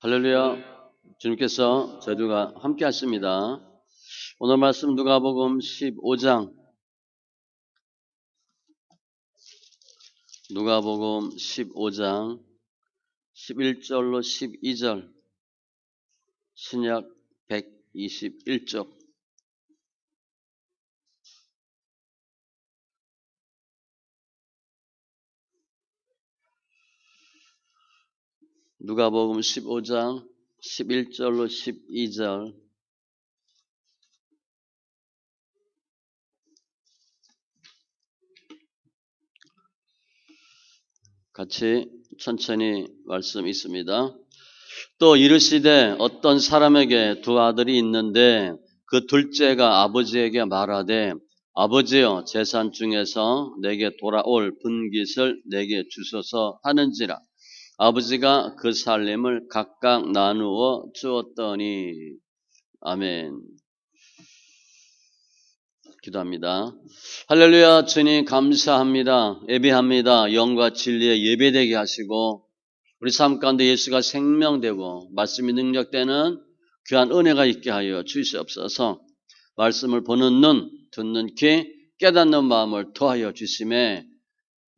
할렐루야. 주님께서 저희들과 함께 하십니다. 오늘 말씀 누가복음 15장, 누가복음 15장 11절로 12절, 신약 121쪽. 누가복음 15장 11절로 12절. 같이 천천히 말씀 있습니다. 또 이르시되 어떤 사람에게 두 아들이 있는데 그 둘째가 아버지에게 말하되 아버지여 재산 중에서 내게 돌아올 분깃을 내게 주소서 하는지라. 아버지가 그 살림을 각각 나누어 주었더니. 아멘. 기도합니다. 할렐루야. 주님 감사합니다. 예배합니다. 영과 진리에 예배되게 하시고 우리 삶 가운데 예수가 생명되고 말씀이 능력되는 귀한 은혜가 있게 하여 주시옵소서. 말씀을 보는 눈, 듣는 귀, 깨닫는 마음을 더하여 주심에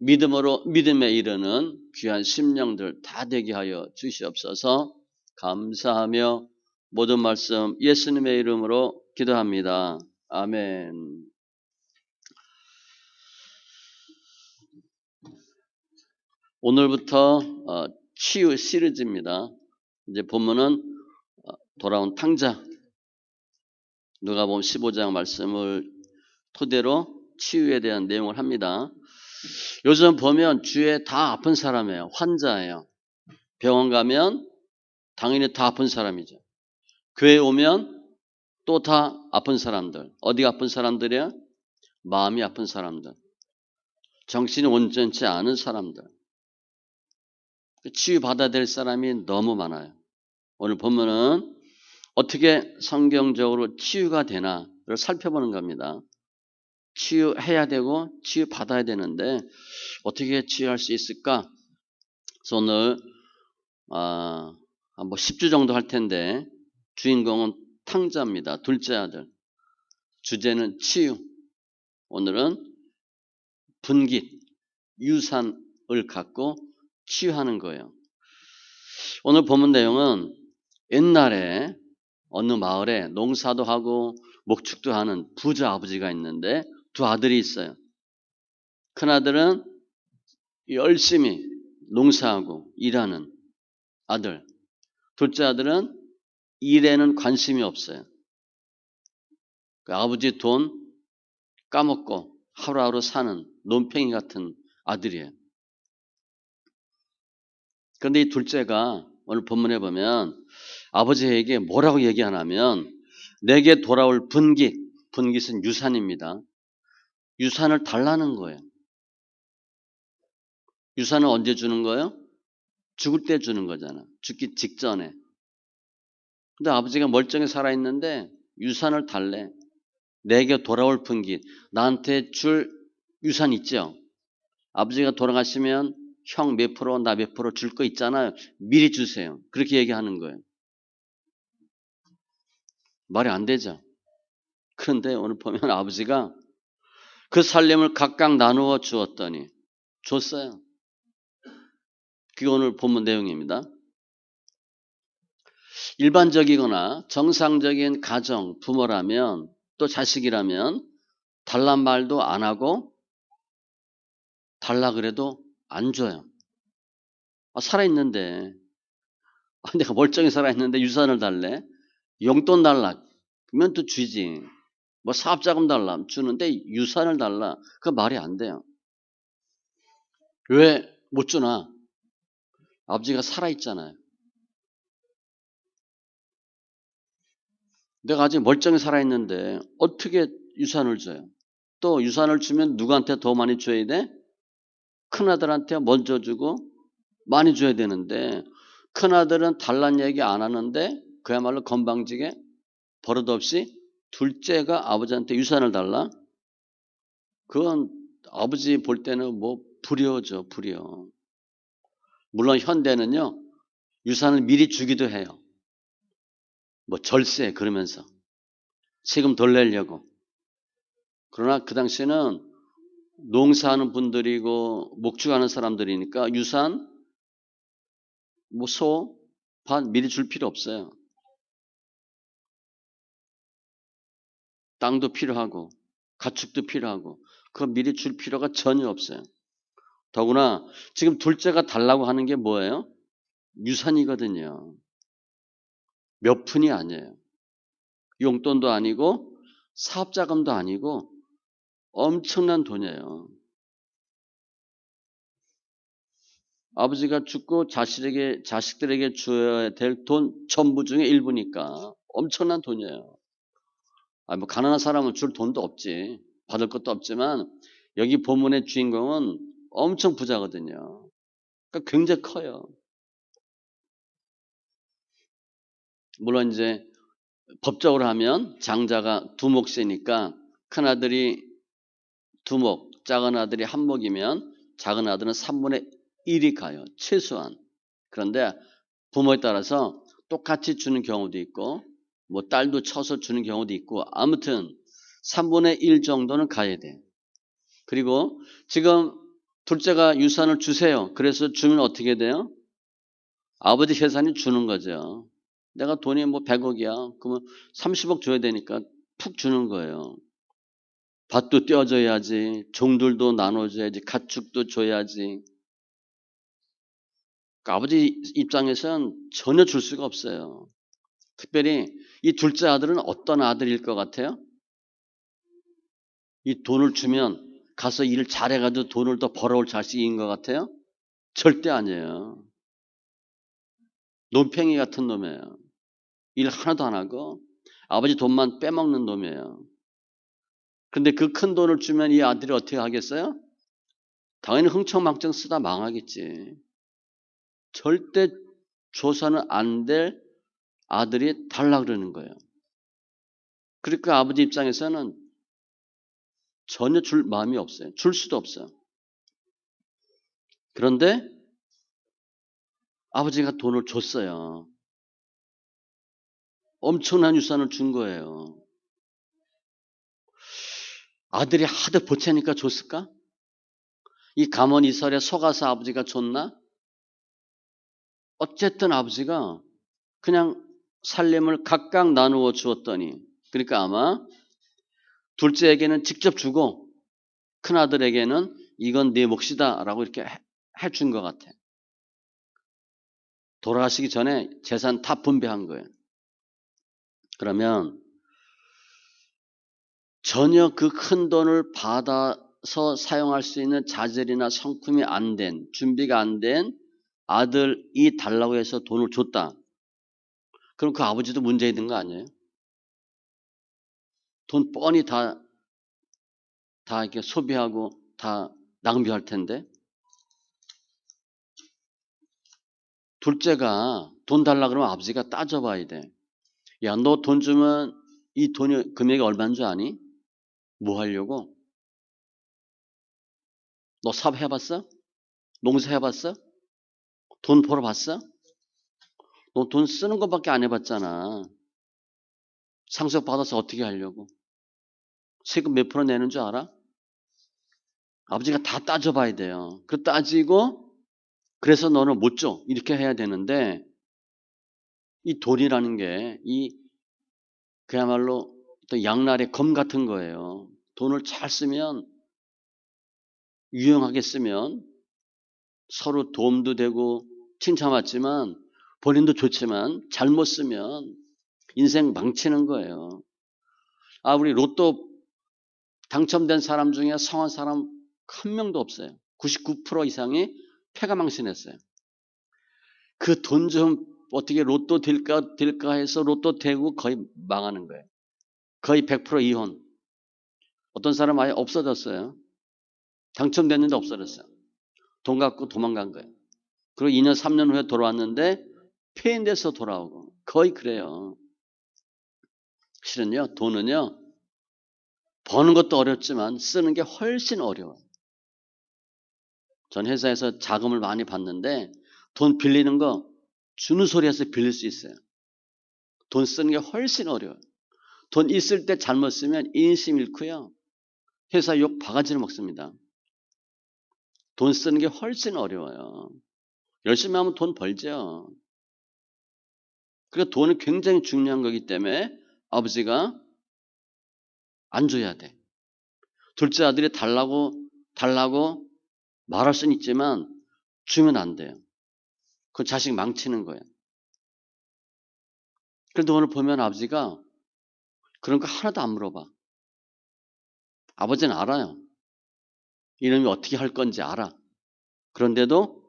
믿음에 이르는 귀한 심령들 다 되게 하여 주시옵소서. 감사하며 모든 말씀 예수님의 이름으로 기도합니다. 아멘. 오늘부터 치유 시리즈입니다. 이제 본문은 돌아온 탕자, 누가복음 15장 말씀을 토대로 치유에 대한 내용을 합니다. 요즘 보면 주위에 다 아픈 사람이에요. 환자예요. 병원 가면 당연히 다 아픈 사람이죠. 교회 오면 또 다 아픈 사람들. 어디가 아픈 사람들이야? 마음이 아픈 사람들. 정신이 온전치 않은 사람들. 치유받아야 될 사람이 너무 많아요. 오늘 본문은 어떻게 성경적으로 치유가 되나를 살펴보는 겁니다. 치유해야 되고 치유받아야 되는데 어떻게 치유할 수 있을까? 그래서 오늘 뭐 10주 정도 할 텐데 주인공은 탕자입니다. 둘째 아들. 주제는 치유. 오늘은 분깃, 유산을 갖고 치유하는 거예요. 오늘 본문 내용은 옛날에 어느 마을에 농사도 하고 목축도 하는 부자 아버지가 있는데 두 아들이 있어요. 큰아들은 열심히 농사하고 일하는 아들. 둘째 아들은 일에는 관심이 없어요. 그 아버지 돈 까먹고 하루하루 사는 논팽이 같은 아들이에요. 그런데 이 둘째가 오늘 본문에 보면 아버지에게 뭐라고 얘기하냐면 내게 돌아올 분깃은 유산입니다. 유산을 달라는 거예요. 유산을 언제 주는 거예요? 죽을 때 주는 거잖아. 죽기 직전에. 근데 아버지가 멀쩡히 살아있는데 유산을 달래. 내게 돌아올 분깃. 나한테 줄 유산 있죠? 아버지가 돌아가시면 형 몇 프로, 나 몇 프로 줄 거 있잖아요. 미리 주세요. 그렇게 얘기하는 거예요. 말이 안 되죠. 그런데 오늘 보면 아버지가 그 살림을 각각 나누어 주었더니 줬어요. 그게 오늘 본문 내용입니다. 일반적이거나 정상적인 가정, 부모라면 또 자식이라면 달란 말도 안 하고 달라 그래도 안 줘요. 살아있는데 내가 멀쩡히 살아있는데 유산을 달래? 용돈 달라. 그러면 또 주지. 뭐 사업자금 달라. 주는데 유산을 달라. 그 말이 안 돼요. 왜 못 주나? 아버지가 살아있잖아요. 내가 아직 멀쩡히 살아있는데 어떻게 유산을 줘요? 또 유산을 주면 누구한테 더 많이 줘야 돼? 큰아들한테 먼저 주고 많이 줘야 되는데 큰아들은 달란 얘기 안 하는데 그야말로 건방지게 버릇없이 둘째가 아버지한테 유산을 달라? 그건 아버지 볼 때는 뭐 불효죠, 불효. 물론 현대는요, 유산을 미리 주기도 해요. 뭐 절세 그러면서 세금 덜 내려고. 그러나 그 당시에는 농사하는 분들이고 목축하는 사람들이니까 유산, 뭐 소, 밭 미리 줄 필요 없어요. 땅도 필요하고 가축도 필요하고 그거 미리 줄 필요가 전혀 없어요. 더구나 지금 둘째가 달라고 하는 게 뭐예요? 유산이거든요. 몇 푼이 아니에요. 용돈도 아니고 사업자금도 아니고 엄청난 돈이에요. 아버지가 죽고 자식들에게 줘야 될 돈 전부 중에 일부니까 엄청난 돈이에요. 뭐 가난한 사람은 줄 돈도 없지. 받을 것도 없지만 여기 본문의 주인공은 엄청 부자거든요. 그러니까 굉장히 커요. 물론 이제 법적으로 하면 장자가 두 몫이니까 큰 아들이 두 몫, 작은 아들이 한 몫이면 작은 아들은 3분의 1이 가요. 최소한. 그런데 부모에 따라서 똑같이 주는 경우도 있고 뭐 딸도 쳐서 주는 경우도 있고 아무튼 3분의 1 정도는 가야 돼. 그리고 지금 둘째가 유산을 주세요. 그래서 주면 어떻게 돼요? 아버지 재산이 주는 거죠. 내가 돈이 뭐 100억이야. 그러면 30억 줘야 되니까 푹 주는 거예요. 밭도 떼어줘야지. 종들도 나눠줘야지. 가축도 줘야지. 그러니까 아버지 입장에서는 전혀 줄 수가 없어요. 특별히 이 둘째 아들은 어떤 아들일 것 같아요? 이 돈을 주면 가서 일을 잘해가지고 돈을 더 벌어올 자식인 것 같아요? 절대 아니에요. 논팽이 같은 놈이에요. 일 하나도 안 하고 아버지 돈만 빼먹는 놈이에요. 근데 그 큰 돈을 주면 이 아들이 어떻게 하겠어요? 당연히 흥청망청 쓰다 망하겠지. 절대 줘서는 안 될 아들이 달라 그러는 거예요. 그러니까 아버지 입장에서는 전혀 줄 마음이 없어요. 줄 수도 없어요. 그런데 아버지가 돈을 줬어요. 엄청난 유산을 준 거예요. 아들이 하도 보채니까 줬을까? 이 가문 이설에 속아서 아버지가 줬나? 어쨌든 아버지가 그냥 살림을 각각 나누어 주었더니 그러니까 아마 둘째에게는 직접 주고 큰아들에게는 이건 네 몫이다 라고 이렇게 해준 것 같아. 돌아가시기 전에 재산 다 분배한 거예요. 그러면 전혀 그 큰 돈을 받아서 사용할 수 있는 자질이나 성품이 안 된, 준비가 안 된 아들이 달라고 해서 돈을 줬다. 그럼 그 아버지도 문제 있는 거 아니에요? 돈 뻔히 다 이렇게 소비하고 다 낭비할 텐데. 둘째가 돈 달라 그러면 아버지가 따져봐야 돼. 야, 너 돈 주면 이 돈이 금액이 얼마인 줄 아니? 뭐 하려고? 너 사업 해봤어? 농사 해봤어? 돈 벌어봤어? 너 돈 쓰는 것밖에 안 해봤잖아. 상속 받아서 어떻게 하려고? 세금 몇 프로 내는 줄 알아? 아버지가 다 따져봐야 돼요. 그 따지고 그래서 너는 못 줘. 이렇게 해야 되는데 이 돈이라는 게 그야말로 또 양날의 검 같은 거예요. 돈을 잘 쓰면 유용하게 쓰면 서로 도움도 되고 칭찬받지만 본인도 좋지만 잘못 쓰면 인생 망치는 거예요. 우리 로또 당첨된 사람 중에 성한 사람 한 명도 없어요. 99% 이상이 패가 망신했어요. 그 돈 좀 어떻게 로또 될까 해서 로또 되고 거의 망하는 거예요. 거의 100% 이혼. 어떤 사람 아예 없어졌어요. 당첨됐는데 없어졌어요. 돈 갖고 도망간 거예요. 그리고 2년 3년 후에 돌아왔는데 폐인돼서 돌아오고 거의 그래요. 실은요 돈은요 버는 것도 어렵지만 쓰는 게 훨씬 어려워요. 전 회사에서 자금을 많이 받는데 돈 빌리는 거 주는 소리에서 빌릴 수 있어요. 돈 쓰는 게 훨씬 어려워요. 돈 있을 때 잘못 쓰면 인심 잃고요. 회사 욕 바가지를 먹습니다. 돈 쓰는 게 훨씬 어려워요. 열심히 하면 돈 벌죠. 그러니까 돈은 굉장히 중요한 거기 때문에 아버지가 안 줘야 돼. 둘째 아들이 달라고 말할 수는 있지만 주면 안 돼요. 그 자식 망치는 거예요. 그런데 오늘 보면 아버지가 그런 거 하나도 안 물어봐. 아버지는 알아요. 이놈이 어떻게 할 건지 알아. 그런데도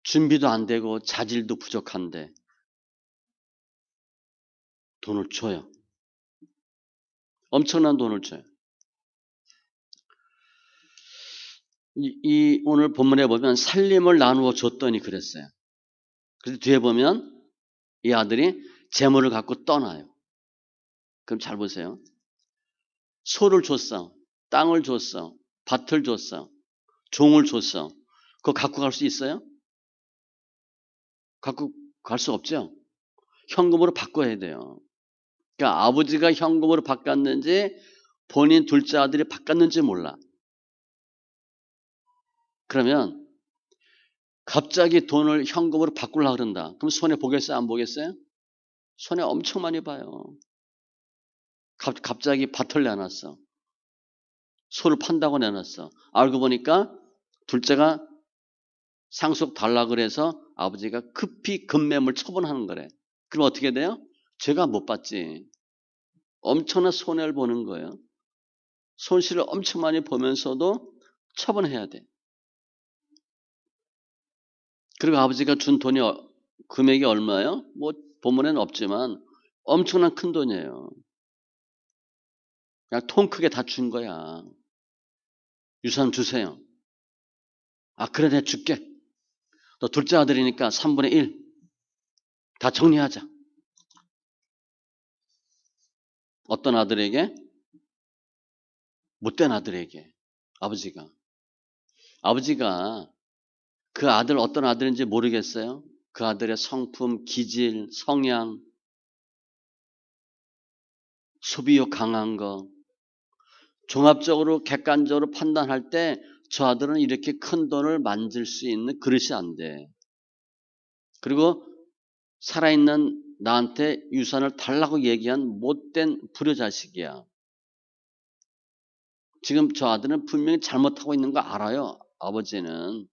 준비도 안 되고 자질도 부족한데 돈을 줘요. 엄청난 돈을 줘요. 오늘 본문에 보면 살림을 나누어 줬더니 그랬어요. 그래서 뒤에 보면 이 아들이 재물을 갖고 떠나요. 그럼 잘 보세요. 소를 줬어. 땅을 줬어. 밭을 줬어. 종을 줬어. 그거 갖고 갈 수 있어요? 갖고 갈 수 없죠? 현금으로 바꿔야 돼요. 그러니까 아버지가 현금으로 바꿨는지 본인 둘째 아들이 바꿨는지 몰라. 그러면 갑자기 돈을 현금으로 바꾸려고 그런다. 그럼 손해 보겠어요? 안 보겠어요? 손해 엄청 많이 봐요. 갑자기 밭을 내놨어. 소를 판다고 내놨어. 알고 보니까 둘째가 상속 달라고 그래서 아버지가 급히 급매물 처분하는 거래. 그럼 어떻게 돼요? 죄가 못 받지. 엄청난 손해를 보는 거예요. 손실을 엄청 많이 보면서도 처분해야 돼. 그리고 아버지가 준 돈이 금액이 얼마예요? 뭐 본문에는 없지만 엄청난 큰 돈이에요. 그냥 통 크게 다 준 거야. 유산 주세요. 아 그래 내가 줄게. 너 둘째 아들이니까 3분의 1 다 정리하자. 어떤 아들에게? 못된 아들에게. 아버지가 그 아들 어떤 아들인지 모르겠어요. 그 아들의 성품, 기질, 성향, 소비욕 강한 거 종합적으로 객관적으로 판단할 때 저 아들은 이렇게 큰 돈을 만질 수 있는 그릇이 안 돼. 그리고 살아있는 나한테 유산을 달라고 얘기한 못된 불효자식이야. 지금 저 아들은 분명히 잘못하고 있는 거 알아요. 아버지는.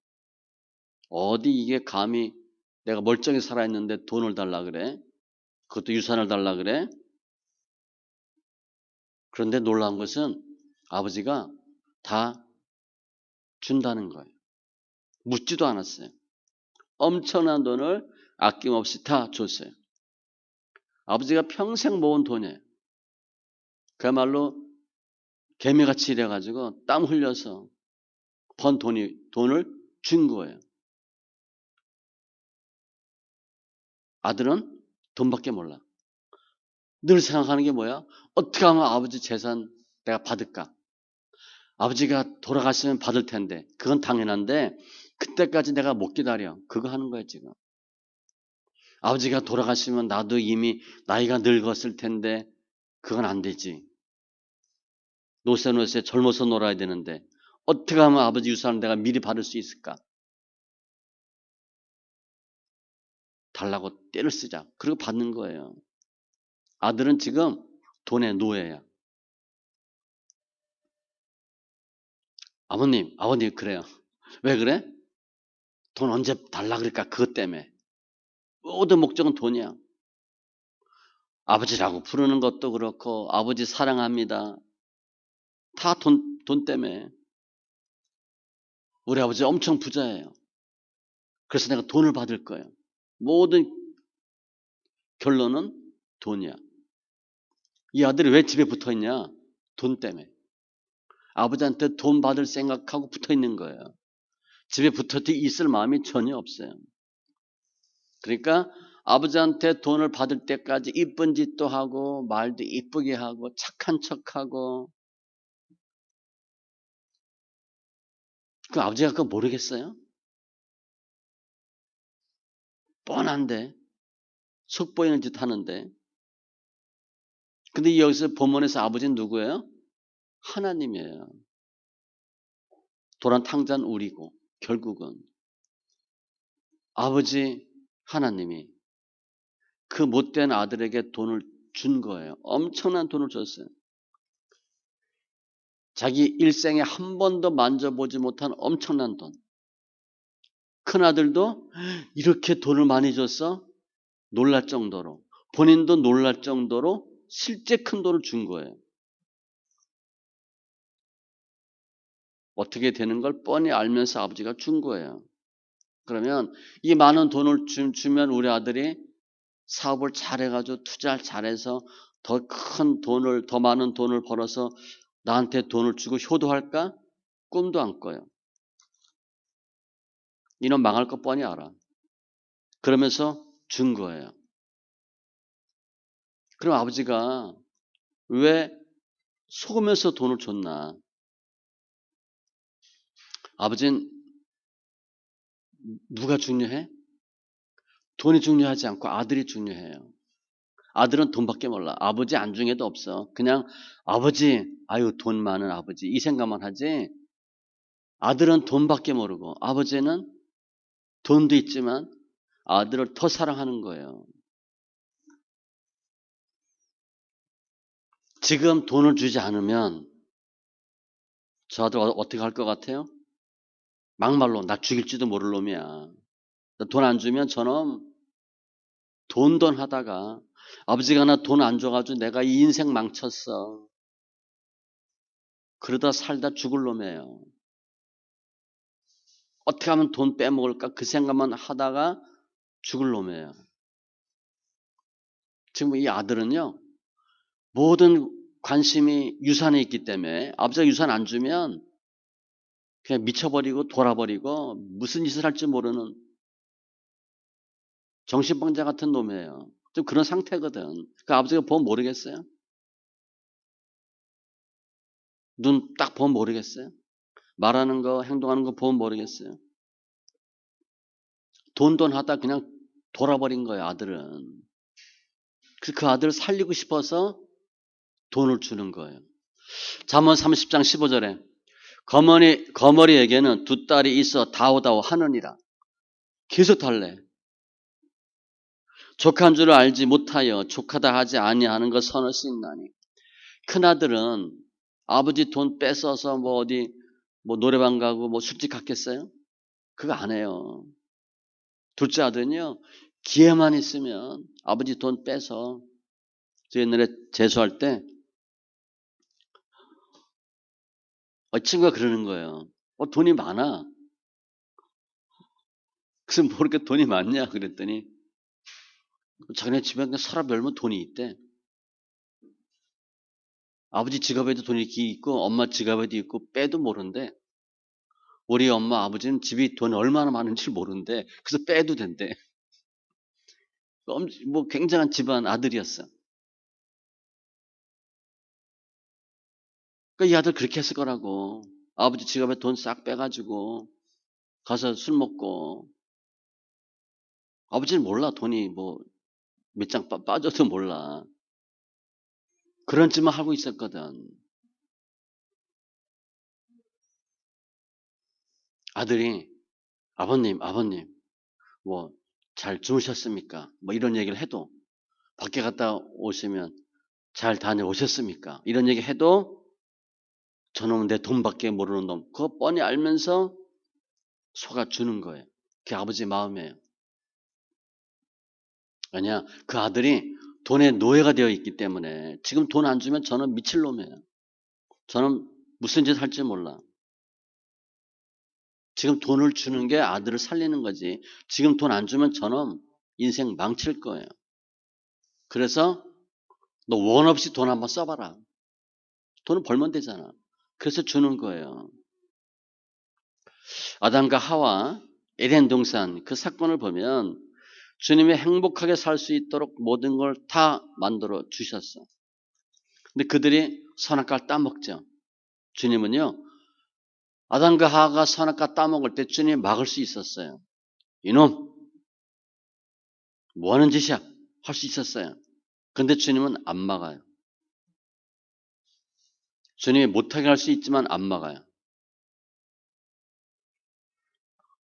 어디 이게 감히 내가 멀쩡히 살아있는데 돈을 달라 그래? 그것도 유산을 달라 그래? 그런데 놀라운 것은 아버지가 다 준다는 거예요. 묻지도 않았어요. 엄청난 돈을 아낌없이 다 줬어요. 아버지가 평생 모은 돈이에요. 그야말로 개미같이 일해가지고 땀 흘려서 번 돈을 준 거예요. 아들은 돈밖에 몰라. 늘 생각하는 게 뭐야? 어떻게 하면 아버지 재산 내가 받을까? 아버지가 돌아가시면 받을 텐데 그건 당연한데 그때까지 내가 못 기다려. 그거 하는 거예요 지금. 아버지가 돌아가시면 나도 이미 나이가 늙었을 텐데 그건 안 되지. 노세 젊어서 놀아야 되는데 어떻게 하면 아버지 유산을 내가 미리 받을 수 있을까? 달라고 떼를 쓰자. 그리고 받는 거예요. 아들은 지금 돈의 노예야. 아버님 그래요. 왜 그래? 돈 언제 달라 그럴까? 그것 때문에. 모든 목적은 돈이야. 아버지라고 부르는 것도 그렇고 아버지 사랑합니다. 다 돈 때문에. 우리 아버지 엄청 부자예요. 그래서 내가 돈을 받을 거예요. 모든 결론은 돈이야. 이 아들이 왜 집에 붙어 있냐? 돈 때문에. 아버지한테 돈 받을 생각하고 붙어 있는 거예요. 집에 붙어 있을 마음이 전혀 없어요. 그러니까 아버지한테 돈을 받을 때까지 이쁜 짓도 하고 말도 이쁘게 하고 착한 척하고 그 아버지가 그거 모르겠어요? 뻔한데 속보이는 짓 하는데. 근데 여기서 본문에서 아버지는 누구예요? 하나님이에요. 도란 탕자는 우리고 결국은 아버지 하나님이 그 못된 아들에게 돈을 준 거예요. 엄청난 돈을 줬어요. 자기 일생에 한 번도 만져보지 못한 엄청난 돈. 큰아들도 이렇게 돈을 많이 줬어? 놀랄 정도로. 본인도 놀랄 정도로 실제 큰 돈을 준 거예요. 어떻게 되는 걸 뻔히 알면서 아버지가 준 거예요. 그러면 이 많은 돈을 주면 우리 아들이 사업을 잘해가지고 투자를 잘해서 더 큰 돈을, 더 많은 돈을 벌어서 나한테 돈을 주고 효도할까? 꿈도 안 꿔요. 이놈 망할 거 뻔히 알아. 그러면서 준 거예요. 그럼 아버지가 왜 속으면서 돈을 줬나? 아버지는 누가 중요해? 돈이 중요하지 않고 아들이 중요해요. 아들은 돈밖에 몰라. 아버지 안중에도 없어. 그냥 아버지, 아유 돈 많은 아버지 이 생각만 하지. 아들은 돈밖에 모르고 아버지는 돈도 있지만 아들을 더 사랑하는 거예요. 지금 돈을 주지 않으면 저 아들 어떻게 할 것 같아요? 막말로 나 죽일지도 모를 놈이야. 돈 안 주면 저놈 돈 하다가 아버지가 나 돈 안 줘가지고 내가 이 인생 망쳤어. 그러다 살다 죽을 놈이에요. 어떻게 하면 돈 빼먹을까 그 생각만 하다가 죽을 놈이에요. 지금 이 아들은요. 모든 관심이 유산에 있기 때문에 아버지가 유산 안 주면 그냥 미쳐버리고 돌아버리고 무슨 짓을 할지 모르는 정신병자 같은 놈이에요. 좀 그런 상태거든. 그 아버지가 보면 모르겠어요? 눈 딱 보면 모르겠어요? 말하는 거, 행동하는 거 보면 모르겠어요? 돈 하다 그냥 돌아버린 거예요, 아들은. 그래서 그 아들을 살리고 싶어서 돈을 주는 거예요. 잠언 30장 15절에 거머리에게는 두 딸이 있어 다오다오 하느니라. 계속 달래. 족한 줄을 알지 못하여 족하다 하지 아니하는 것 선을 수 있나니. 큰아들은 아버지 돈 뺏어서 뭐 어디 뭐 노래방 가고 뭐 술집 갔겠어요? 그거 안 해요. 둘째 아들은요. 기회만 있으면 아버지 돈 빼서 저 옛날에 재수할 때 친구가 그러는 거예요. 돈이 많아. 그래서 뭐 이렇게 돈이 많냐 그랬더니 자기네 집에 그냥 서랍 열면 돈이 있대. 아버지 지갑에도 돈이 있고 엄마 지갑에도 있고 빼도 모른대. 우리 엄마 아버지는 집이 돈이 얼마나 많은지 모르는데 그래서 빼도 된대. 뭐 굉장한 집안 아들이었어. 그러니까 이 아들 그렇게 했을 거라고. 아버지 지갑에 돈 싹 빼가지고 가서 술 먹고. 아버지는 몰라. 돈이 뭐 몇 장 빠져도 몰라. 그런 짓만 하고 있었거든. 아들이 아버님 뭐 잘 주무셨습니까? 뭐 이런 얘기를 해도 밖에 갔다 오시면 잘 다녀오셨습니까? 이런 얘기 해도 저놈은 내 돈밖에 모르는 놈. 그거 뻔히 알면서 속아주는 거예요. 그게 아버지 마음이에요. 왜냐? 그 아들이 돈의 노예가 되어 있기 때문에 지금 돈 안 주면 저는 미칠 놈이에요. 저는 무슨 짓 할지 몰라. 지금 돈을 주는 게 아들을 살리는 거지. 지금 돈 안 주면 저는 인생 망칠 거예요. 그래서 너 원 없이 돈 한번 써봐라. 돈을 벌면 되잖아. 그래서 주는 거예요. 아담과 하와 에덴 동산 그 사건을 보면 주님이 행복하게 살 수 있도록 모든 걸 다 만들어 주셨어. 근데 그들이 선악과를 따먹죠. 주님은요. 아담과 하와가 선악과 따먹을 때 주님이 막을 수 있었어요. 이놈 뭐 하는 짓이야? 할 수 있었어요. 근데 주님은 안 막아요. 주님이 못하게 할 수 있지만 안 막아요.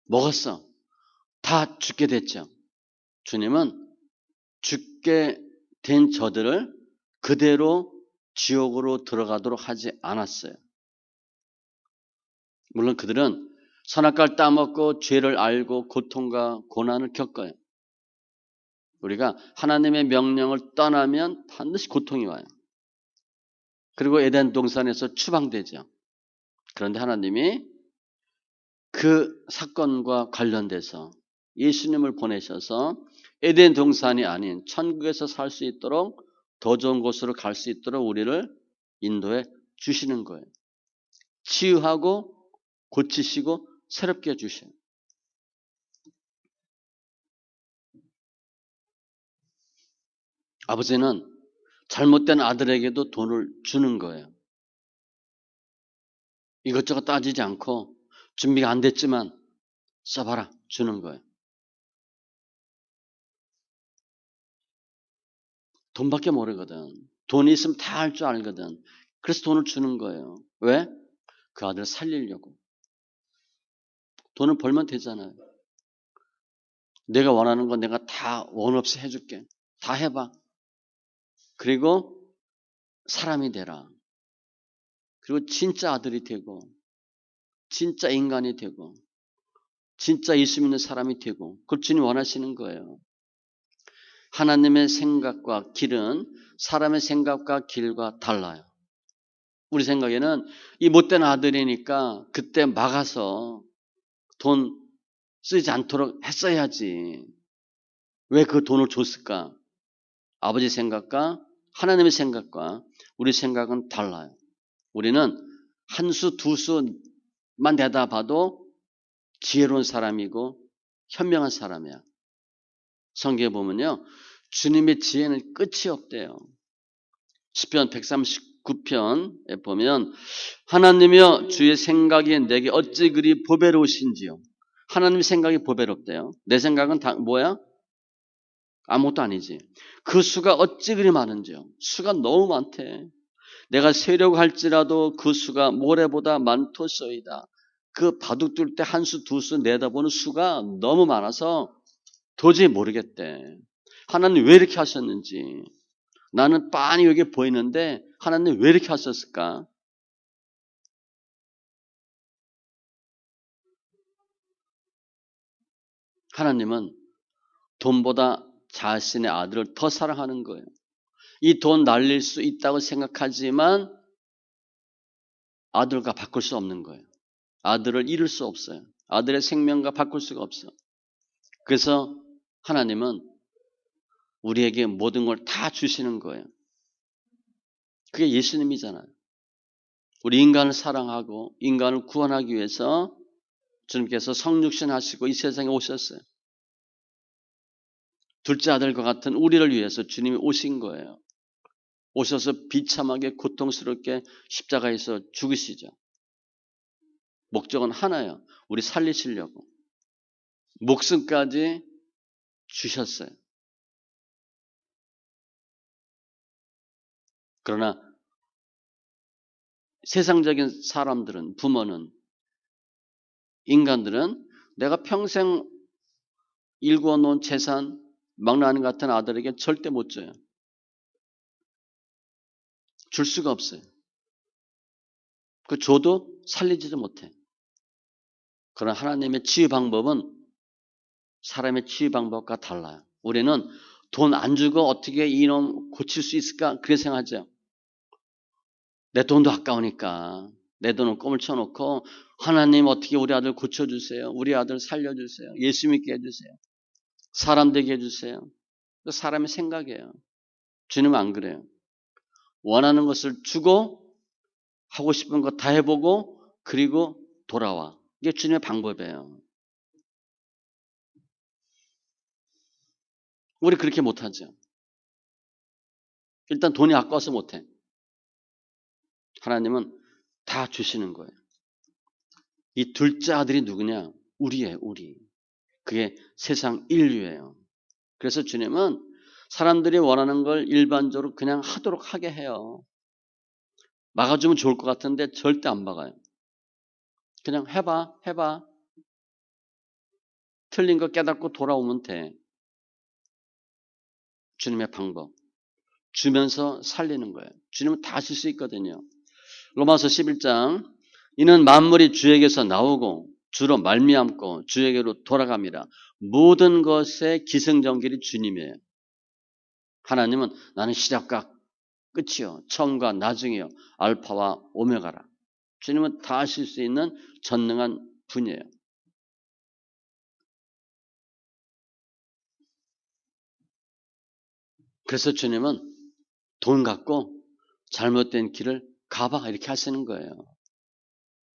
먹었어. 다 죽게 됐죠. 주님은 죽게 된 저들을 그대로 지옥으로 들어가도록 하지 않았어요. 물론 그들은 선악과를 따먹고 죄를 알고 고통과 고난을 겪어요. 우리가 하나님의 명령을 떠나면 반드시 고통이 와요. 그리고 에덴 동산에서 추방되죠. 그런데 하나님이 그 사건과 관련돼서 예수님을 보내셔서 에덴 동산이 아닌 천국에서 살 수 있도록 더 좋은 곳으로 갈 수 있도록 우리를 인도해 주시는 거예요. 치유하고 고치시고 새롭게 해주셔요. 아버지는 잘못된 아들에게도 돈을 주는 거예요. 이것저것 따지지 않고 준비가 안 됐지만 써봐라 주는 거예요. 돈밖에 모르거든. 돈이 있으면 다 할 줄 알거든. 그래서 돈을 주는 거예요. 왜? 그 아들을 살리려고. 돈을 벌면 되잖아요. 내가 원하는 건 내가 다 원 없이 해줄게. 다 해봐. 그리고 사람이 되라. 그리고 진짜 아들이 되고 진짜 인간이 되고 진짜 예수 믿는 사람이 되고 그걸 주님 원하시는 거예요. 하나님의 생각과 길은 사람의 생각과 길과 달라요. 우리 생각에는 이 못된 아들이니까 그때 막아서 돈 쓰지 않도록 했어야지. 왜 그 돈을 줬을까? 아버지 생각과 하나님의 생각과 우리 생각은 달라요. 우리는 한 수, 두 수만 내다봐도 지혜로운 사람이고 현명한 사람이야. 성경에 보면요. 주님의 지혜는 끝이 없대요. 시편 139편에 보면 하나님이여 주의 생각이 내게 어찌 그리 보배로우신지요. 하나님의 생각이 보배롭대요. 내 생각은 다 뭐야? 아무것도 아니지. 그 수가 어찌 그리 많은지요. 수가 너무 많대. 내가 세려고 할지라도 그 수가 모래보다 많도소이다. 그 바둑 둘 때 한 수, 두 수 내다보는 수가 너무 많아서 도저히 모르겠대. 하나님 왜 이렇게 하셨는지. 나는 빤히 여기 보이는데 하나님 왜 이렇게 하셨을까? 하나님은 돈보다 자신의 아들을 더 사랑하는 거예요. 이 돈 날릴 수 있다고 생각하지만 아들과 바꿀 수 없는 거예요. 아들을 잃을 수 없어요. 아들의 생명과 바꿀 수가 없어. 그래서 하나님은 우리에게 모든 걸 다 주시는 거예요. 그게 예수님이잖아요. 우리 인간을 사랑하고 인간을 구원하기 위해서 주님께서 성육신 하시고 이 세상에 오셨어요. 둘째 아들과 같은 우리를 위해서 주님이 오신 거예요. 오셔서 비참하게 고통스럽게 십자가에서 죽으시죠. 목적은 하나예요. 우리 살리시려고. 목숨까지 주셨어요. 그러나 세상적인 사람들은, 부모는, 인간들은 내가 평생 일구어 놓은 재산, 망나니 같은 아들에게 절대 못 줘요. 줄 수가 없어요. 그 줘도 살리지도 못해. 그러나 하나님의 치유 방법은 사람의 치유 방법과 달라요. 우리는 돈 안 주고 어떻게 이놈 고칠 수 있을까? 그렇게 생각하죠. 내 돈도 아까우니까 내 돈은 껌을 쳐놓고 하나님 어떻게 우리 아들 고쳐주세요. 우리 아들 살려주세요. 예수 믿게 해주세요. 사람 되게 해주세요. 그 사람의 생각이에요. 주님은 안 그래요. 원하는 것을 주고 하고 싶은 거 다 해보고 그리고 돌아와. 이게 주님의 방법이에요. 우리 그렇게 못하죠. 일단 돈이 아까워서 못해. 하나님은 다 주시는 거예요. 이 둘째 아들이 누구냐? 우리예요, 우리. 그게 세상 인류예요. 그래서 주님은 사람들이 원하는 걸 일반적으로 그냥 하도록 하게 해요. 막아주면 좋을 것 같은데 절대 안 막아요. 그냥 해봐. 틀린 거 깨닫고 돌아오면 돼. 주님의 방법. 주면서 살리는 거예요. 주님은 다 하실 수 있거든요. 로마서 11장 이는 만물이 주에게서 나오고 주로 말미암고 주에게로 돌아갑니다. 모든 것의 기승전결이 주님이에요. 하나님은 나는 시작과 끝이요. 처음과 나중이요. 알파와 오메가라. 주님은 다 하실 수 있는 전능한 분이에요. 그래서 주님은 돈 갖고 잘못된 길을 가봐 이렇게 하시는 거예요.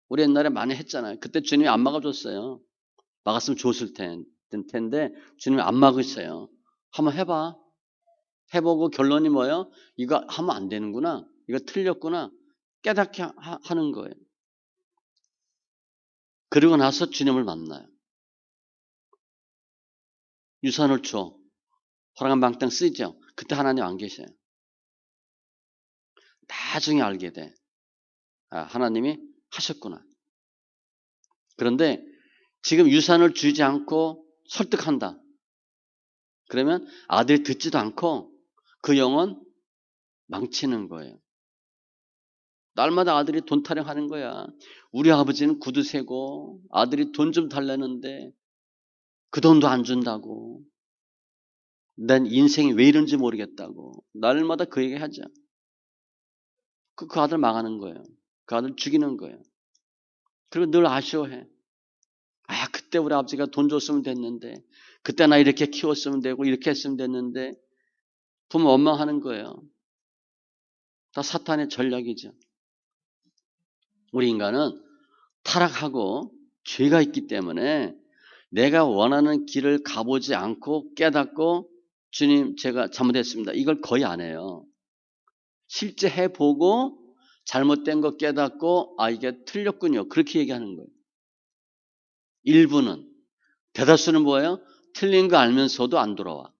우리 옛날에 많이 했잖아요. 그때 주님이 안 막아줬어요. 막았으면 좋았을 텐데 주님이 안 막으세요. 한번 해봐. 해보고 결론이 뭐예요? 이거 하면 안 되는구나. 이거 틀렸구나. 깨닫게 하는 거예요. 그리고 나서 주님을 만나요. 유산을 줘. 허락한 방땅 쓰죠. 그때 하나님 안 계셔요. 나중에 알게 돼. 아, 하나님이 하셨구나. 그런데 지금 유산을 주지 않고 설득한다. 그러면 아들이 듣지도 않고 그 영혼 망치는 거예요. 날마다 아들이 돈 타령하는 거야. 우리 아버지는 구두 세고 아들이 돈 좀 달라는데 그 돈도 안 준다고. 난 인생이 왜 이런지 모르겠다고. 날마다 그 얘기 하자. 그 아들 망하는 거예요. 그 아들 죽이는 거예요. 그리고 늘 아쉬워해. 아, 그때 우리 아버지가 돈 줬으면 됐는데, 그때 나 이렇게 키웠으면 되고, 이렇게 했으면 됐는데, 부모 원망하는 거예요. 다 사탄의 전략이죠. 우리 인간은 타락하고 죄가 있기 때문에 내가 원하는 길을 가보지 않고 깨닫고 주님 제가 잘못했습니다. 이걸 거의 안 해요. 실제 해보고 잘못된 거 깨닫고 아 이게 틀렸군요. 그렇게 얘기하는 거예요. 일부는. 대다수는 뭐예요? 틀린 거 알면서도 안 돌아와.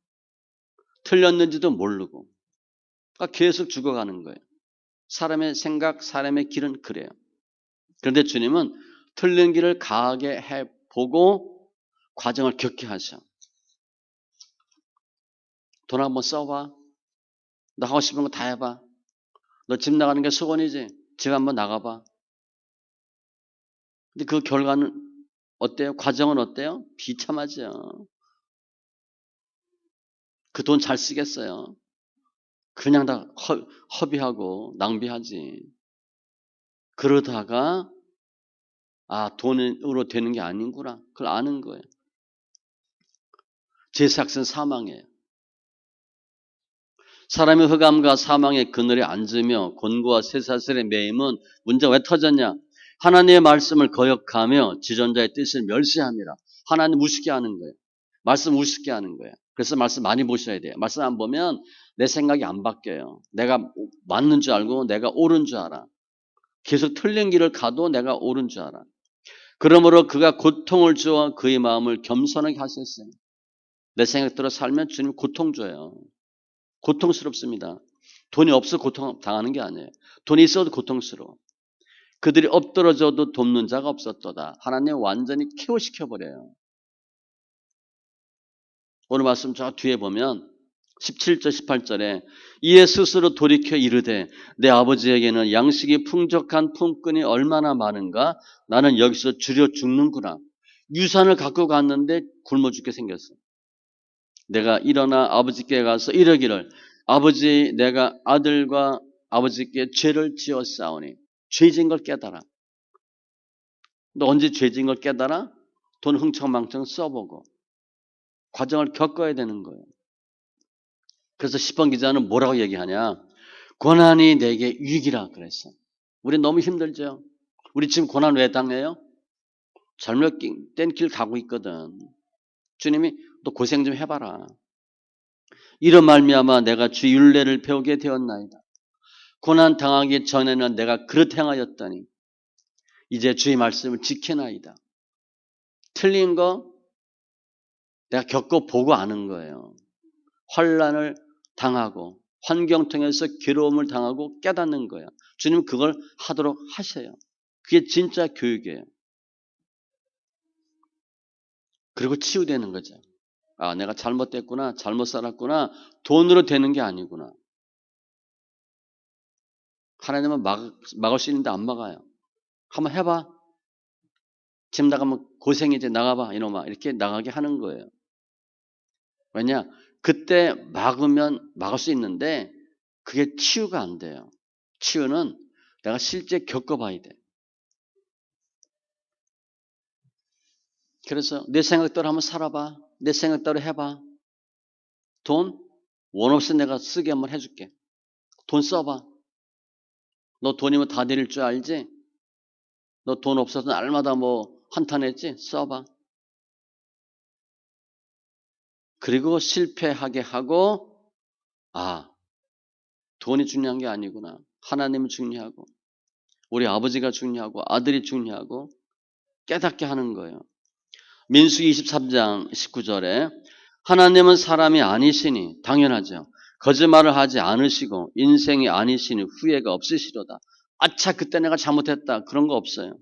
틀렸는지도 모르고. 그러니까 계속 죽어가는 거예요. 사람의 생각, 사람의 길은 그래요. 그런데 주님은 틀린 길을 가게 해보고 과정을 겪게 하셔. 돈 한번 써봐. 너 하고 싶은 거 다 해봐. 너 집 나가는 게 소원이지? 집 한번 나가봐. 근데 그 결과는 어때요? 과정은 어때요? 비참하죠. 그 돈 잘 쓰겠어요? 그냥 다 허비하고 낭비하지. 그러다가 아 돈으로 되는 게 아닌구나. 그걸 아는 거예요. 제사학생 사망이에요. 사람의 흑암과 사망의 그늘에 앉으며 곤고와 쇠사슬의 매임은 문제가 왜 터졌냐? 하나님의 말씀을 거역하며 지존자의 뜻을 멸시함이라. 하나님 우습게 하는 거예요. 말씀 우습게 하는 거예요. 그래서 말씀 많이 보셔야 돼요. 말씀 안 보면 내 생각이 안 바뀌어요. 내가 맞는 줄 알고 내가 옳은 줄 알아. 계속 틀린 길을 가도 내가 옳은 줄 알아. 그러므로 그가 고통을 주어 그의 마음을 겸손하게 하셨어요. 내 생각대로 살면 주님 고통 줘요. 고통스럽습니다. 돈이 없어 고통 당하는 게 아니에요. 돈이 있어도 고통스러워. 그들이 엎드러져도 돕는 자가 없었도다. 하나님 완전히 케어시켜버려요. 오늘 말씀 저 뒤에 보면 17절 18절에 이에 스스로 돌이켜 이르되 내 아버지에게는 양식이 풍족한 품꾼이 얼마나 많은가 나는 여기서 줄여 죽는구나. 유산을 갖고 갔는데 굶어 죽게 생겼어. 내가 일어나 아버지께 가서 이러기를 아버지 내가 아들과 아버지께 죄를 지었사오니 죄진 걸 깨달아. 너 언제 죄진 걸 깨달아? 돈 흥청망청 써보고 과정을 겪어야 되는 거예요. 그래서 시편 기자는 뭐라고 얘기하냐? 고난이 내게 유익이라 그랬어. 우리 너무 힘들죠? 우리 지금 고난 왜 당해요? 잘못된 길 가고 있거든. 주님이 너 고생 좀 해봐라. 이런 말미암아 내가 주 율례를 배우게 되었나이다. 고난 당하기 전에는 내가 그릇 행하였더니 이제 주의 말씀을 지키나이다. 틀린 거 내가 겪어보고 아는 거예요. 환난을 당하고 환경 통해서 괴로움을 당하고 깨닫는 거예요. 주님 그걸 하도록 하셔요. 그게 진짜 교육이에요. 그리고 치유되는 거죠. 아, 내가 잘못됐구나, 잘못 살았구나, 돈으로 되는 게 아니구나. 하나님은 막을 수 있는데 안 막아요. 한번 해봐. 집 나가면 고생이지, 나가봐, 이놈아. 이렇게 나가게 하는 거예요. 왜냐? 그때 막으면 막을 수 있는데 그게 치유가 안 돼요. 치유는 내가 실제 겪어봐야 돼. 그래서 내 생각대로 한번 살아봐. 내 생각대로 해봐. 돈? 원 없이 내가 쓰게 한번 해줄게. 돈 써봐. 너 돈이면 다 내릴 줄 알지? 너 돈 없어서 날마다 뭐 한탄했지? 써봐. 그리고 실패하게 하고 아, 돈이 중요한 게 아니구나. 하나님이 중요하고 우리 아버지가 중요하고 아들이 중요하고 깨닫게 하는 거예요. 민수기 23장 19절에 하나님은 사람이 아니시니 당연하죠. 거짓말을 하지 않으시고 인생이 아니시니 후회가 없으시로다. 아차 그때 내가 잘못했다. 그런 거 없어요.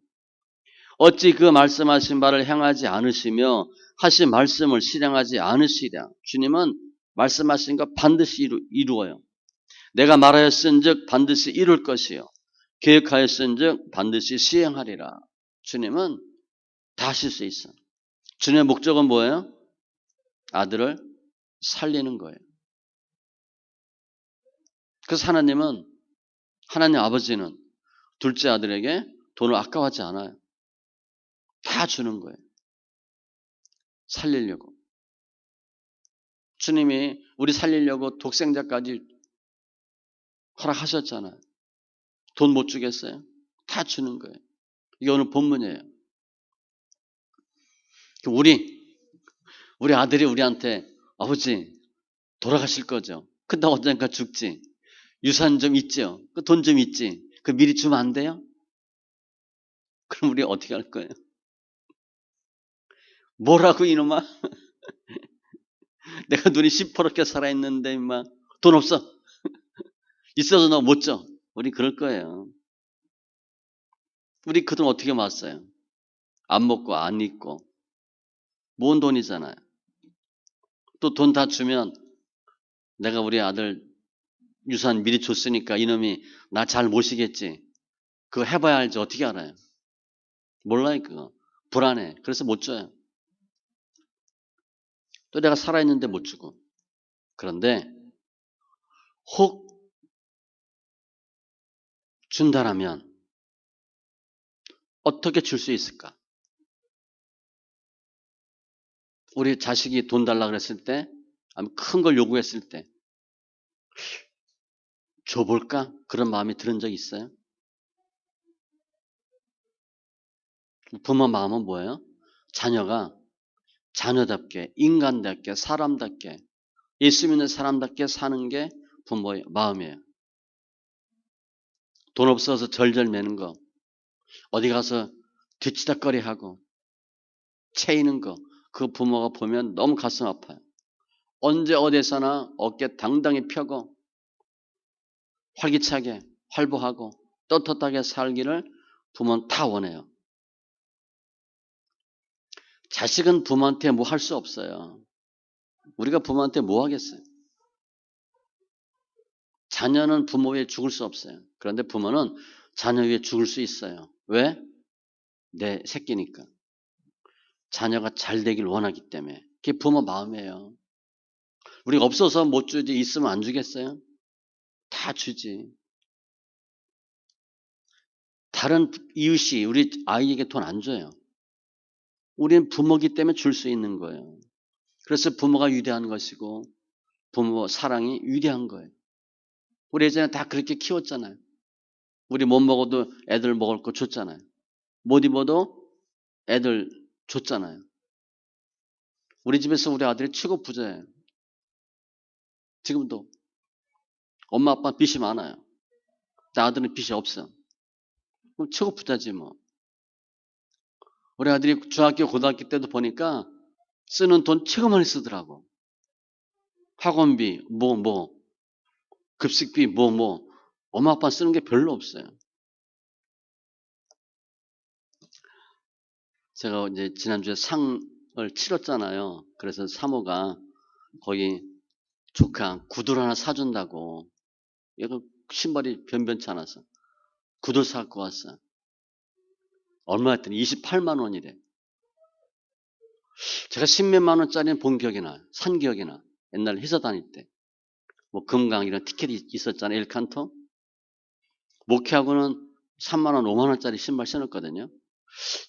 어찌 그 말씀하신 바를 행하지 않으시며 하신 말씀을 실행하지 않으시랴. 주님은 말씀하신 거 반드시 이루어요. 내가 말하였은즉 반드시 이룰 것이요 계획하였은즉 반드시 시행하리라. 주님은 다 하실 수 있어. 주님의 목적은 뭐예요? 아들을 살리는 거예요. 그래서 하나님 아버지는 둘째 아들에게 돈을 아까워하지 않아요. 다 주는 거예요. 살리려고. 주님이 우리 살리려고 독생자까지 허락하셨잖아요. 돈 못 주겠어요? 다 주는 거예요. 이게 오늘 본문이에요. 우리 아들이 우리한테 아버지 돌아가실 거죠. 근데 언젠가 죽지. 유산 좀 있죠. 그 돈 좀 있지. 그 미리 주면 안 돼요? 그럼 우리 어떻게 할 거예요? 뭐라고 이놈아? 내가 눈이 시퍼렇게 살아있는데 임마 돈 없어. 있어도 너 못 줘. 우리 그럴 거예요. 우리 그 돈 어떻게 모았어요? 안 먹고 안 입고 모은 돈이잖아요. 또 돈 다 주면 내가 우리 아들 유산 미리 줬으니까 이놈이 나 잘 모시겠지. 그거 해봐야 알지. 어떻게 알아요? 몰라요 그거. 불안해. 그래서 못 줘요. 또 내가 살아있는데 못 주고. 그런데 혹 준다라면 어떻게 줄 수 있을까? 우리 자식이 돈 달라 그랬을 때, 큰 걸 요구했을 때 줘볼까? 그런 마음이 들은 적 있어요? 부모 마음은 뭐예요? 자녀가 자녀답게, 인간답게, 사람답게, 예수 믿는 사람답게 사는 게 부모의 마음이에요. 돈 없어서 절절매는 거, 어디 가서 뒤치다거리하고 채이는 거, 그 부모가 보면 너무 가슴 아파요. 언제 어디서나 어깨 당당히 펴고 활기차게 활보하고 떳떳하게 살기를 부모는 다 원해요. 자식은 부모한테 뭐 할 수 없어요. 우리가 부모한테 뭐 하겠어요? 자녀는 부모 위에 죽을 수 없어요. 그런데 부모는 자녀 위에 죽을 수 있어요. 왜? 내 새끼니까. 자녀가 잘 되길 원하기 때문에. 그게 부모 마음이에요. 우리가 없어서 못 주지 있으면 안 주겠어요? 다 주지. 다른 이웃이 우리 아이에게 돈 안 줘요. 우리는 부모기 때문에 줄 수 있는 거예요. 그래서 부모가 위대한 것이고 부모 사랑이 위대한 거예요. 우리 예전에 다 그렇게 키웠잖아요. 우리 못 먹어도 애들 먹을 거 줬잖아요. 못 입어도 애들 줬잖아요. 우리 집에서 우리 아들이 최고 부자예요. 지금도. 엄마 아빠 빚이 많아요. 내 아들은 빚이 없어. 그럼 최고 부자지 뭐. 우리 아들이 중학교 고등학교 때도 보니까 쓰는 돈 최고 많이 쓰더라고. 학원비, 급식비, 엄마 아빠 쓰는 게 별로 없어요. 제가 이제 지난주에 상을 치렀잖아요. 그래서 사모가 거기 조카 구두를 하나 사준다고. 얘가 신발이 변변치 않아서 구두 사갖고 왔어. 얼마였더니 28만 원이래. 제가 10몇만 원짜리는 본 기억이 나요. 산 기억이 나. 옛날에 회사 다닐 때. 뭐 금강 이런 티켓이 있었잖아요. 엘칸토. 목회하고는 3만 원, 5만 원짜리 신발 신었거든요.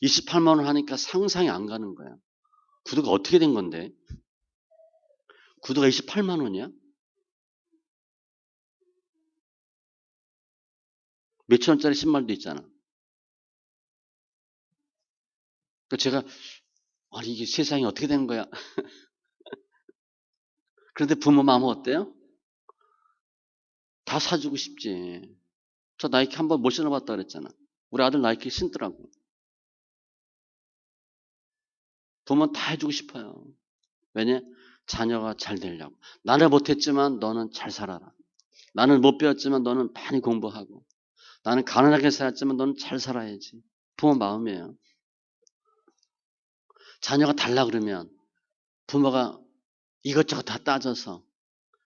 28만 원 하니까 상상이 안 가는 거야. 구두가 어떻게 된 건데? 구두가 28만 원이야? 몇천 원짜리 신발도 있잖아. 그 제가 아니 이게 세상이 어떻게 된 거야? 그런데 부모 마음은 어때요? 다 사주고 싶지. 저 나이키 한번 못 신어봤다 그랬잖아. 우리 아들 나이키 신더라고. 부모는 다 해주고 싶어요. 왜냐? 자녀가 잘 되려고. 나는 못했지만 너는 잘 살아라. 나는 못 배웠지만 너는 많이 공부하고. 나는 가난하게 살았지만 너는 잘 살아야지. 부모 마음이에요. 자녀가 달라 그러면 부모가 이것저것 다 따져서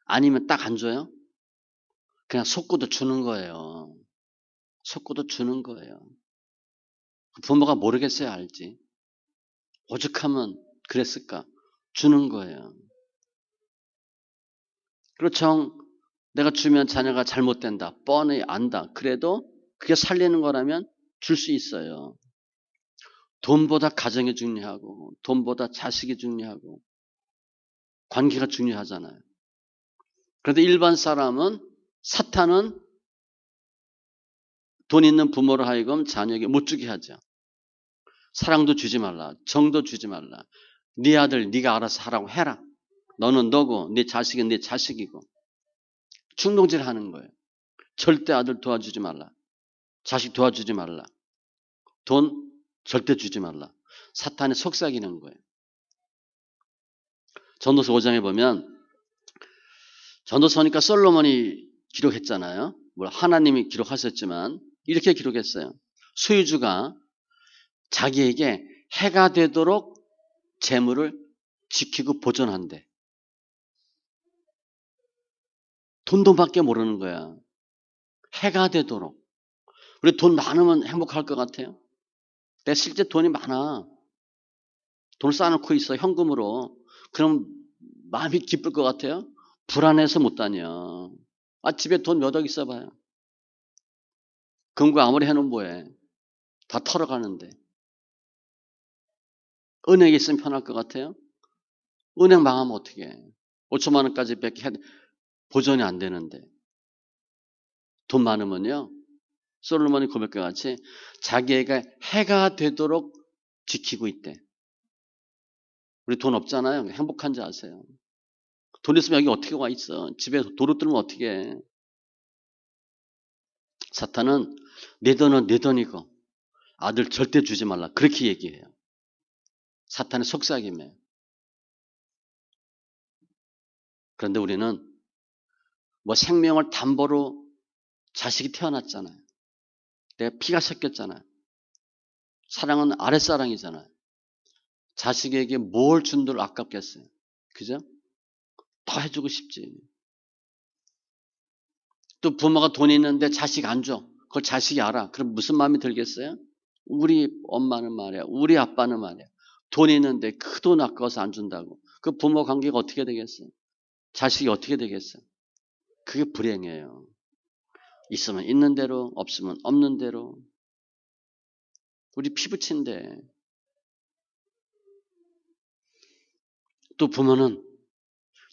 아니면 딱 안 줘요? 그냥 속고도 주는 거예요. 속고도 주는 거예요. 부모가 모르겠어야 알지. 오죽하면 그랬을까? 주는 거예요. 그렇죠. 내가 주면 자녀가 잘못된다. 뻔히 안다. 그래도 그게 살리는 거라면 줄 수 있어요. 돈보다 가정이 중요하고 돈보다 자식이 중요하고 관계가 중요하잖아요. 그런데 일반 사람은 사탄은 돈 있는 부모로 하여금 자녀에게 못 주게 하죠. 사랑도 주지 말라. 정도 주지 말라. 네 아들 네가 알아서 하라고 해라. 너는 너고 네 자식은 네 자식이고. 충동질하는 거예요. 절대 아들 도와주지 말라. 자식 도와주지 말라. 돈 절대 주지 말라. 사탄이 속삭이는 거예요. 전도서 5장에 보면 전도서니까 솔로몬이 기록했잖아요. 뭐 하나님이 기록하셨지만 이렇게 기록했어요. 소유주가 자기에게 해가 되도록 재물을 지키고 보존한대. 돈밖에 모르는 거야. 해가 되도록. 우리 돈 많으면 행복할 것 같아요? 내가 실제 돈이 많아. 돈을 쌓아놓고 있어, 현금으로. 그럼 마음이 기쁠 것 같아요? 불안해서 못 다녀. 집에 돈 몇 억 있어봐요. 금고 아무리 해놓으면 뭐해. 다 털어가는데. 은행에 있으면 편할 것 같아요? 은행 망하면 어떻게 해. 5천만 원까지 밖에 보존이 안 되는데. 돈 많으면요. 솔로몬이 고백과 같이 자기가 해가 되도록 지키고 있대. 우리 돈 없잖아요. 행복한지 아세요? 돈 있으면 여기 어떻게 와 있어? 집에 도로 뚫으면 어떻게 해? 사탄은 내 돈은 내 돈이고 아들 절대 주지 말라. 그렇게 얘기해요. 사탄의 속삭임이에요. 그런데 우리는 뭐 생명을 담보로 자식이 태어났잖아요. 내가 피가 섞였잖아요. 사랑은 아랫사랑이잖아요. 자식에게 뭘 준들 아깝겠어요. 그죠? 더 해주고 싶지. 또 부모가 돈이 있는데 자식 안 줘. 그걸 자식이 알아. 그럼 무슨 마음이 들겠어요? 우리 엄마는 말이야. 우리 아빠는 말이야. 돈이 있는데 그 돈 아까워서 안 준다고. 그 부모 관계가 어떻게 되겠어요? 자식이 어떻게 되겠어요? 그게 불행이에요. 있으면 있는 대로, 없으면 없는 대로. 우리 피부친데. 또 부모는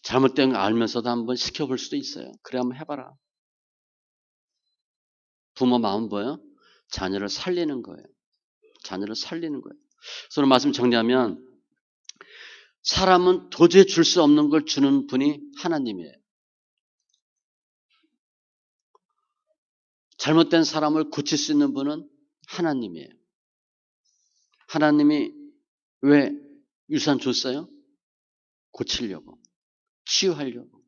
잘못된 거 알면서도 한번 시켜볼 수도 있어요. 그래 한번 해봐라. 부모 마음 뭐예요? 자녀를 살리는 거예요. 자녀를 살리는 거예요. 그래서 말씀 정리하면 사람은 도저히 줄 수 없는 걸 주는 분이 하나님이에요. 잘못된 사람을 고칠 수 있는 분은 하나님이에요. 하나님이 왜 유산 줬어요? 고치려고, 치유하려고.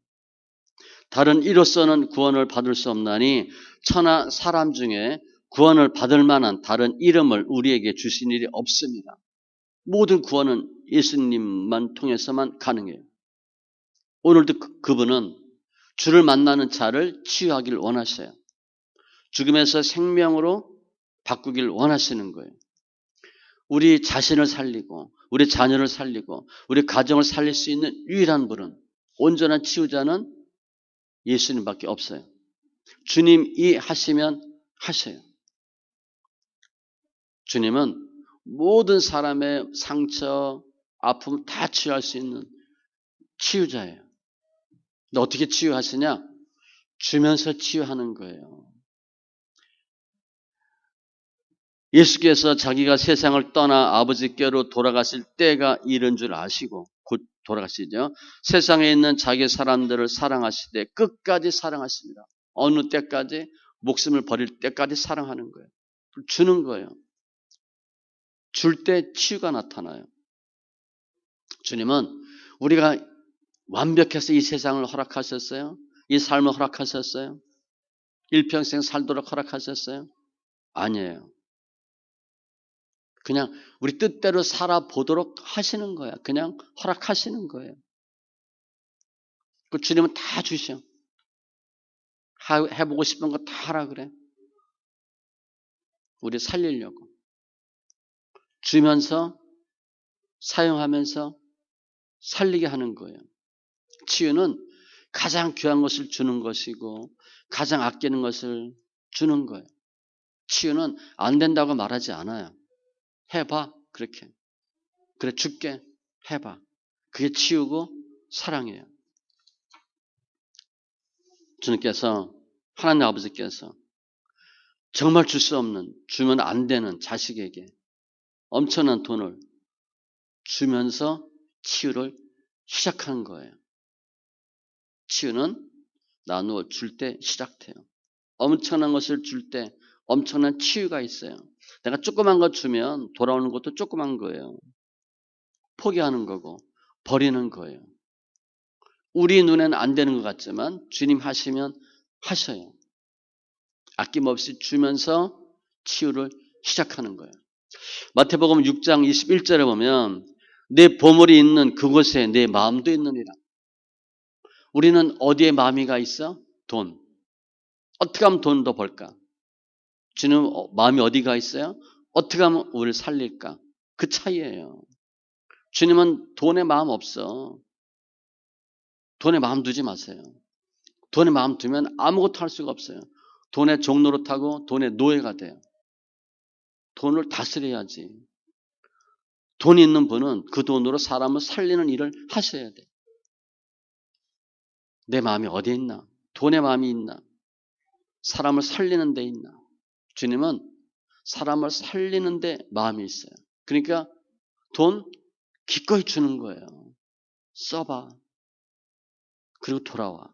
다른 이로서는 구원을 받을 수 없나니 천하 사람 중에 구원을 받을 만한 다른 이름을 우리에게 주신 일이 없습니다. 모든 구원은 예수님만 통해서만 가능해요. 오늘도 그분은 주를 만나는 자를 치유하기를 원하셔요. 죽음에서 생명으로 바꾸기를 원하시는 거예요. 우리 자신을 살리고 우리 자녀를 살리고 우리 가정을 살릴 수 있는 유일한 분은, 온전한 치유자는 예수님밖에 없어요. 주님이 하시면 하셔요. 주님은 모든 사람의 상처, 아픔 다 치유할 수 있는 치유자예요. 근데 어떻게 치유하시냐? 주면서 치유하는 거예요. 예수께서 자기가 세상을 떠나 아버지께로 돌아가실 때가 이른 줄 아시고 곧 돌아가시죠. 세상에 있는 자기 사람들을 사랑하시되 끝까지 사랑하십니다. 어느 때까지? 목숨을 버릴 때까지 사랑하는 거예요. 주는 거예요. 줄 때 치유가 나타나요. 주님은 우리가 완벽해서 이 세상을 허락하셨어요? 이 삶을 허락하셨어요? 일평생 살도록 허락하셨어요? 아니에요. 그냥 우리 뜻대로 살아보도록 하시는 거야. 그냥 허락하시는 거예요. 그 주님은 다 주셔. 해보고 싶은 거 다 하라 그래. 우리 살리려고. 주면서 사용하면서 살리게 하는 거예요. 치유는 가장 귀한 것을 주는 것이고 가장 아끼는 것을 주는 거예요. 치유는 안 된다고 말하지 않아요. 해봐. 그렇게. 그래 줄게. 해봐. 그게 치유고 사랑이에요. 주님께서, 하나님 아버지께서 정말 줄 수 없는, 주면 안 되는 자식에게 엄청난 돈을 주면서 치유를 시작하는 거예요. 치유는 나누어 줄 때 시작돼요. 엄청난 것을 줄 때 엄청난 치유가 있어요. 내가 조그만 거 주면 돌아오는 것도 조그만 거예요. 포기하는 거고 버리는 거예요. 우리 눈에는 안 되는 것 같지만 주님 하시면 하셔요. 아낌없이 주면서 치유를 시작하는 거예요. 마태복음 6장 21절에 보면 내 보물이 있는 그곳에 내 마음도 있느니라. 우리는 어디에 마음이가 있어? 돈. 어떻게 하면 돈 더 벌까? 주님 마음이 어디가 있어요? 어떻게 하면 우리를 살릴까? 그 차이예요. 주님은 돈에 마음 없어. 돈에 마음 두지 마세요. 돈에 마음 두면 아무것도 할 수가 없어요. 돈의 종노릇하고 돈의 노예가 돼요. 돈을 다스려야지. 돈 있는 분은 그 돈으로 사람을 살리는 일을 하셔야 돼. 내 마음이 어디에 있나? 돈의 마음이 있나? 사람을 살리는 데 있나? 주님은 사람을 살리는 데 마음이 있어요. 그러니까 돈 기꺼이 주는 거예요. 써봐. 그리고 돌아와.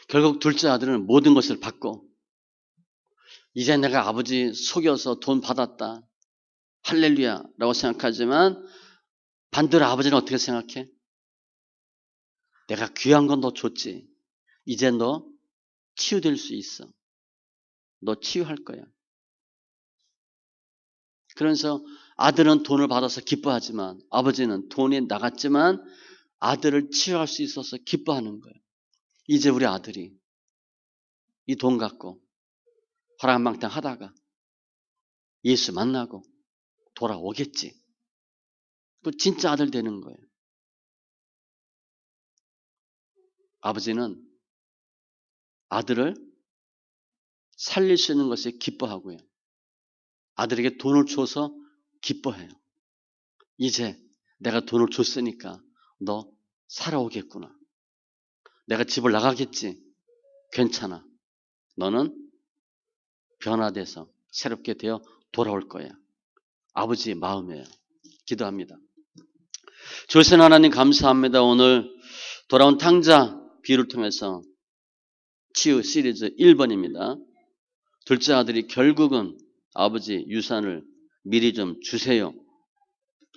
결국 둘째 아들은 모든 것을 받고 이제 내가 아버지 속여서 돈 받았다. 할렐루야 라고 생각하지만 반대로 아버지는 어떻게 생각해? 내가 귀한 건 너 줬지. 이제 너 치유될 수 있어. 너 치유할 거야. 그래서 아들은 돈을 받아서 기뻐하지만 아버지는 돈이 나갔지만 아들을 치유할 수 있어서 기뻐하는 거예요. 이제 우리 아들이 이 돈 갖고 화랑방탕 하다가 예수 만나고 돌아오겠지. 그 진짜 아들 되는 거예요. 아버지는 아들을 살릴 수 있는 것에 기뻐하고요. 아들에게 돈을 줘서 기뻐해요. 이제 내가 돈을 줬으니까 너 살아오겠구나. 내가 집을 나가겠지. 괜찮아. 너는 변화돼서 새롭게 되어 돌아올 거야. 아버지의 마음이에요. 기도합니다. 조선 하나님 감사합니다. 오늘 돌아온 탕자 비유를 통해서 치유 시리즈 1번입니다. 둘째 아들이 결국은 아버지 유산을 미리 좀 주세요.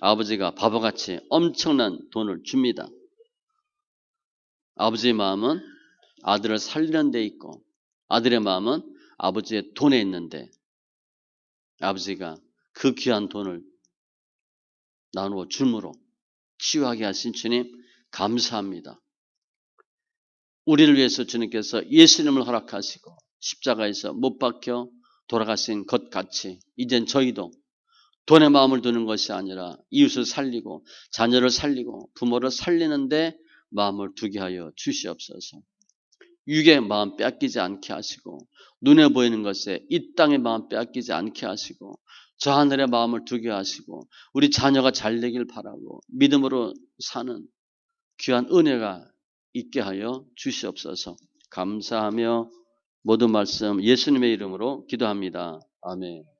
아버지가 바보같이 엄청난 돈을 줍니다. 아버지의 마음은 아들을 살리는 데 있고 아들의 마음은 아버지의 돈에 있는데 아버지가 그 귀한 돈을 나누어 줌으로 치유하게 하신 주님 감사합니다. 우리를 위해서 주님께서 예수님을 허락하시고 십자가에서 못 박혀 돌아가신 것 같이 이젠 저희도 돈의 마음을 두는 것이 아니라 이웃을 살리고 자녀를 살리고 부모를 살리는데 마음을 두게 하여 주시옵소서. 육의 마음 빼앗기지 않게 하시고 눈에 보이는 것에 이 땅의 마음 빼앗기지 않게 하시고 저 하늘의 마음을 두게 하시고 우리 자녀가 잘 되길 바라고 믿음으로 사는 귀한 은혜가 있게 하여 주시옵소서. 감사하며 모든 말씀 예수님의 이름으로 기도합니다. 아멘.